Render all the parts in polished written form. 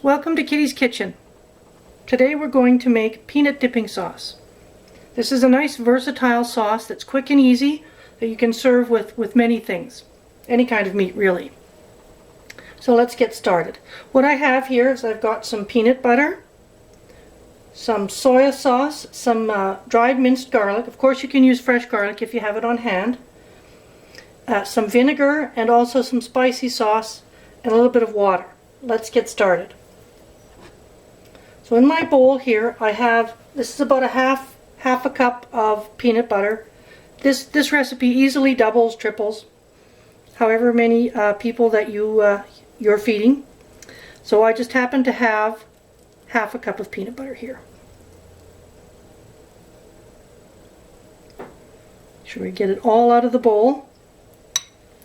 Welcome to Kitty's Kitchen. Today we're going to make peanut dipping sauce. This is a nice versatile sauce that's quick and easy that you can serve with many things. Any kind of meat really. So let's get started. What I have here is I've got some peanut butter, some soy sauce, some dried minced garlic. Of course you can use fresh garlic if you have it on hand. Some vinegar and also some spicy sauce and a little bit of water. Let's get started. So in my bowl here I have, this is about a half a cup of peanut butter. This recipe easily doubles, triples, however many people that you're feeding. So I just happen to have half a cup of peanut butter here. Make sure we get it all out of the bowl.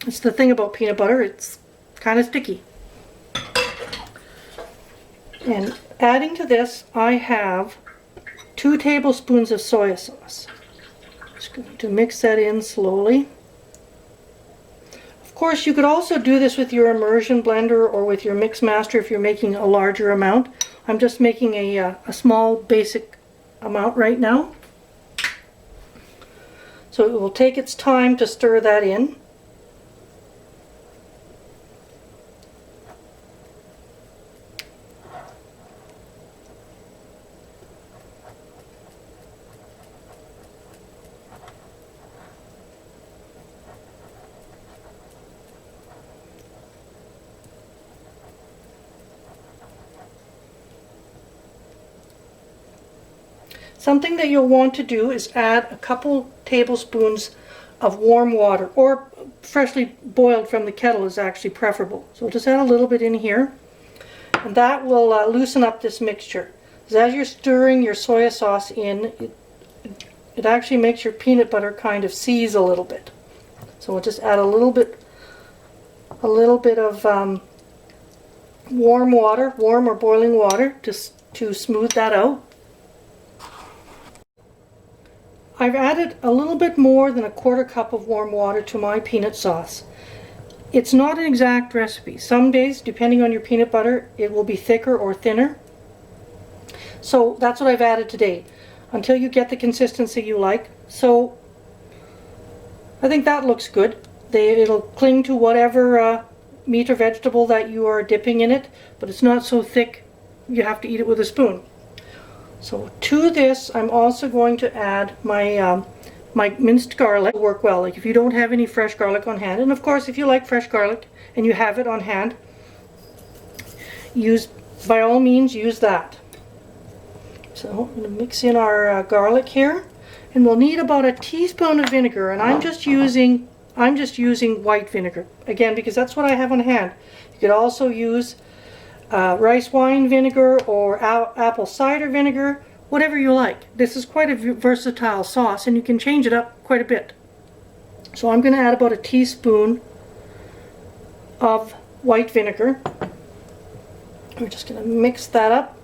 That's the thing about peanut butter, it's kind of sticky. And adding to this, I have 2 tablespoons of soy sauce. Just going to mix that in slowly. Of course, you could also do this with your immersion blender or with your mix master if you're making a larger amount. I'm just making a small basic amount right now. So it will take its time to stir that in. Something that you'll want to do is add a couple tablespoons of warm water, or freshly boiled from the kettle is actually preferable. So we'll just add a little bit in here, and that will loosen up this mixture. Because as you're stirring your soy sauce in, it actually makes your peanut butter kind of seize a little bit. So we'll just add a little bit of warm water, warm or boiling water, to smooth that out. I've added a little bit more than a quarter cup of warm water to my peanut sauce. It's not an exact recipe. Some days, depending on your peanut butter, it will be thicker or thinner. So that's what I've added today, until you get the consistency you like. So I think that looks good. It'll cling to whatever meat or vegetable that you are dipping in it, but it's not so thick you have to eat it with a spoon. So to this, I'm also going to add my my minced garlic. It'll work well, like if you don't have any fresh garlic on hand. And of course, if you like fresh garlic and you have it on hand, by all means use that. So I'm going to mix in our garlic here, and we'll need about a teaspoon of vinegar. And I'm just using white vinegar again because that's what I have on hand. You could also use rice wine vinegar or apple cider vinegar, whatever you like. This is quite a versatile sauce and you can change it up quite a bit. So I'm going to add about a teaspoon of white vinegar. We're just going to mix that up.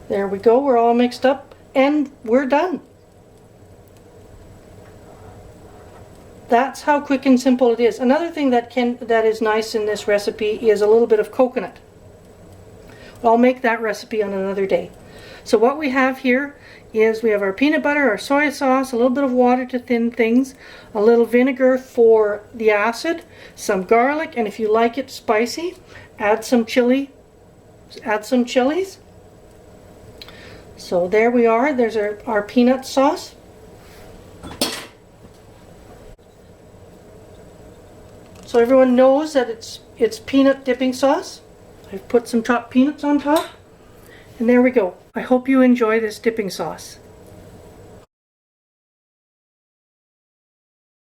There we go, we're all mixed up and we're done. That's how quick and simple it is. Another thing that is nice in this recipe is a little bit of coconut. I'll make that recipe on another day. So what we have here is we have our peanut butter, our soy sauce, a little bit of water to thin things, a little vinegar for the acid, some garlic, and if you like it spicy, add some chili, add some chilies. So there we are. There's our peanut sauce. So everyone knows that it's peanut dipping sauce. I've put some chopped peanuts on top. And there we go. I hope you enjoy this dipping sauce.